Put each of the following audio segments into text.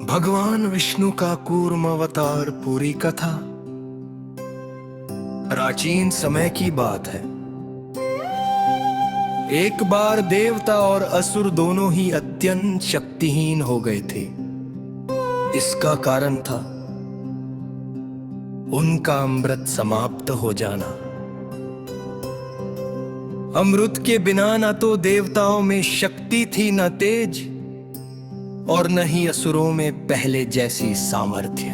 भगवान विष्णु का कूर्म अवतार पूरी कथा प्राचीन समय की बात है। एक बार देवता और असुर दोनों ही अत्यंत शक्तिहीन हो गए थे। इसका कारण था उनका अमृत समाप्त हो जाना। अमृत के बिना न तो देवताओं में शक्ति थी, न तेज, और न ही असुरों में पहले जैसी सामर्थ्य।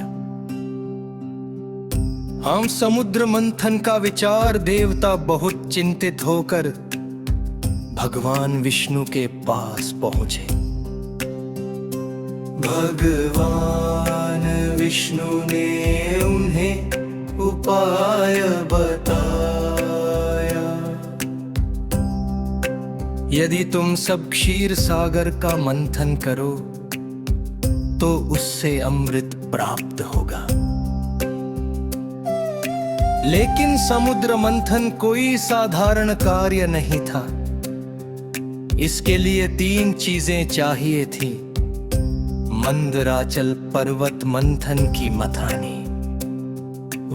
हम समुद्र मंथन का विचार देवता बहुत चिंतित होकर भगवान विष्णु के पास पहुंचे। भगवान विष्णु ने उन्हें उपाय बताया। यदि तुम सब क्षीर सागर का मंथन करो तो उससे अमृत प्राप्त होगा। लेकिन समुद्र मंथन कोई साधारण कार्य नहीं था। इसके लिए 3 चीजें चाहिए थी: मंदराचल पर्वत मंथन की मथानी,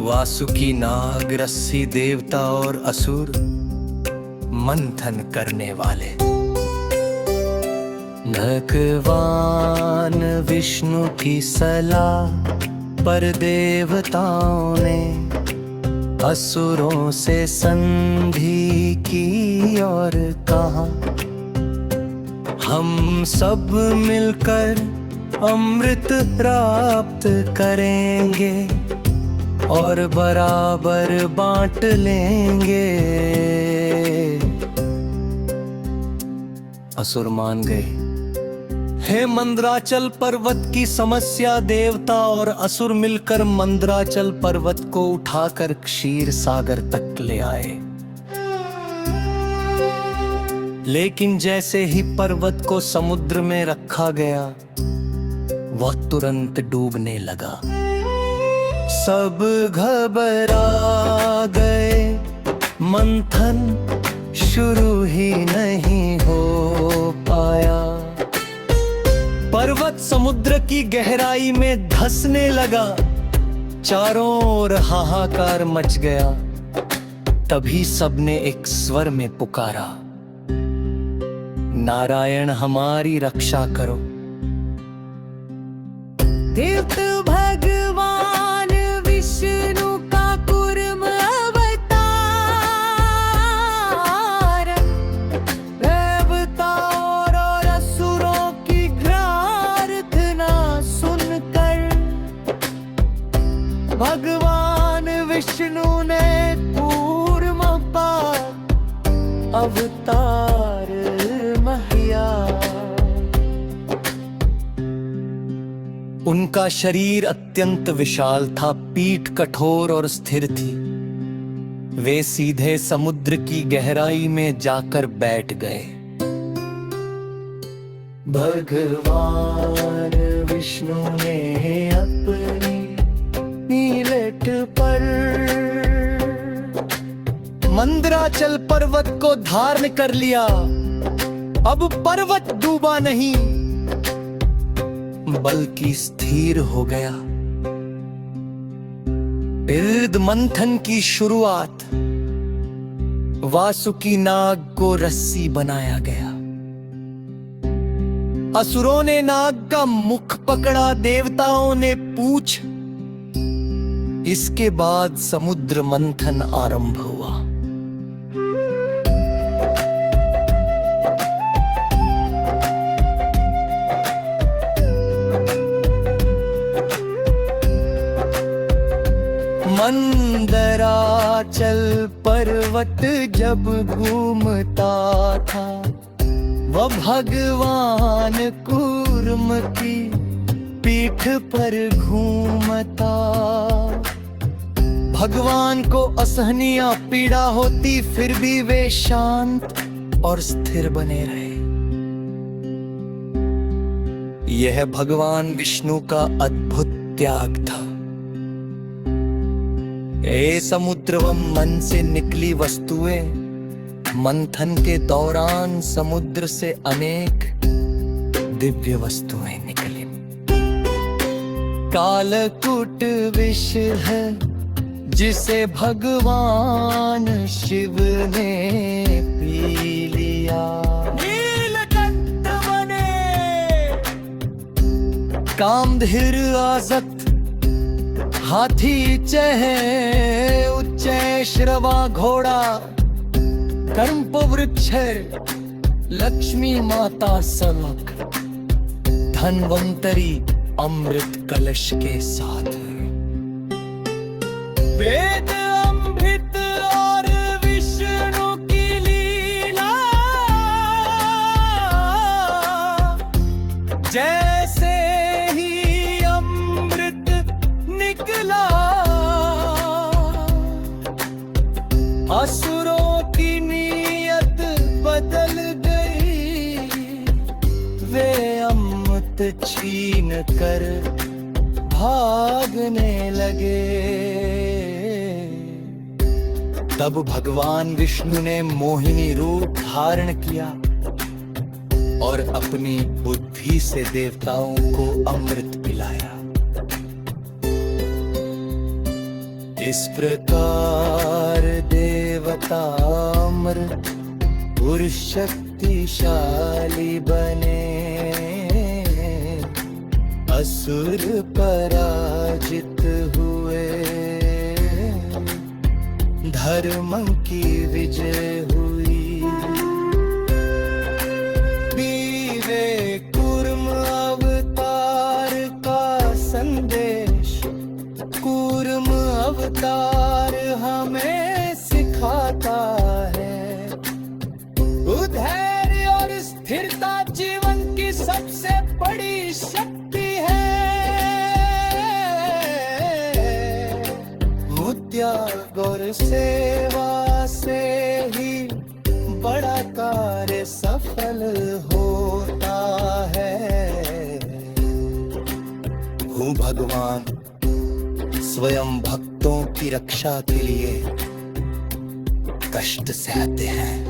वासुकी नाग रस्सी देवता और असुर मंथन करने वाले। भगवान विष्णु की सलाह पर देवताओं ने असुरों से संधि की और कहा, हम सब मिलकर अमृत प्राप्त करेंगे और बराबर बांट लेंगे। असुर मान गए। हे मंदराचल पर्वत की समस्या देवता और असुर मिलकर मंदराचल पर्वत को उठाकर क्षीर सागर तक ले आए। लेकिन जैसे ही पर्वत को समुद्र में रखा गया, वह तुरंत डूबने लगा। सब घबरा गए। मंथन शुरू ही नहीं हो पाया। पर्वत समुद्र की गहराई में धंसने लगा। चारों ओर हाहाकार मच गया। तभी सबने एक स्वर में पुकारा, नारायण हमारी रक्षा करो। देवता भगवान विष्णु का कूर्म अवतार, देवता और असुरों की प्रार्थना सुनकर भगवान विष्णु ने कूर्म अवतार महिया। उनका शरीर अत्यंत विशाल था, पीठ कठोर और स्थिर थी। वे सीधे समुद्र की गहराई में जाकर बैठ गए। भगवान विष्णु ने अपनी नीलट पर मंदराचल पर्वत को धारण कर लिया। अब पर्वत डूबा नहीं बल्कि स्थिर हो गया। फिर मंथन की शुरुआत। वासुकी नाग को रस्सी बनाया गया। असुरों ने नाग का मुख पकड़ा, देवताओं ने पूंछ। इसके बाद समुद्र मंथन आरंभ हुआ। मंदराचल पर्वत जब घूमता था, वह भगवान कूर्म की पीठ पर घूमता। भगवान को असहनीय पीड़ा होती, फिर भी वे शांत और स्थिर बने रहे। यह भगवान विष्णु का अद्भुत त्याग था। हे समुद्र व मन से निकली वस्तुएं, मंथन के दौरान समुद्र से अनेक दिव्य वस्तुएं निकली। कालकूट विष है जिसे भगवान शिव ने पी लिया। नीलकंठ बने कामधेर आजत, हाथी चहे उच्चै श्रवा घोड़ा, कर्म वृक्ष लक्ष्मी माता सनक, धन्वंतरी अमृत कलश के साथ। वेद अमृत और विष्णु की लीला, जैसे ही अमृत निकला असुरों की नीयत बदल गई। वे अमृत छीन कर भागने लगे। तब भगवान विष्णु ने मोहिनी रूप धारण किया और अपनी बुद्धि से देवताओं को अमृत पिलाया। इस प्रकार देवता अमृत पुरुष शक्तिशाली बने, असुर पराजित हुए, धर्म की विजय हुई। बीवे कूर्म अवतार का संदेश, कूर्म अवतार हमें सिखाता है। धैर्य और स्थिरता जीवन की सबसे बड़ी शक्ति है। त्याग और सेवा से ही बड़ा कार्य सफल होता है। हूँ भगवान स्वयं भक्तों की रक्षा के लिए कष्ट सहते हैं।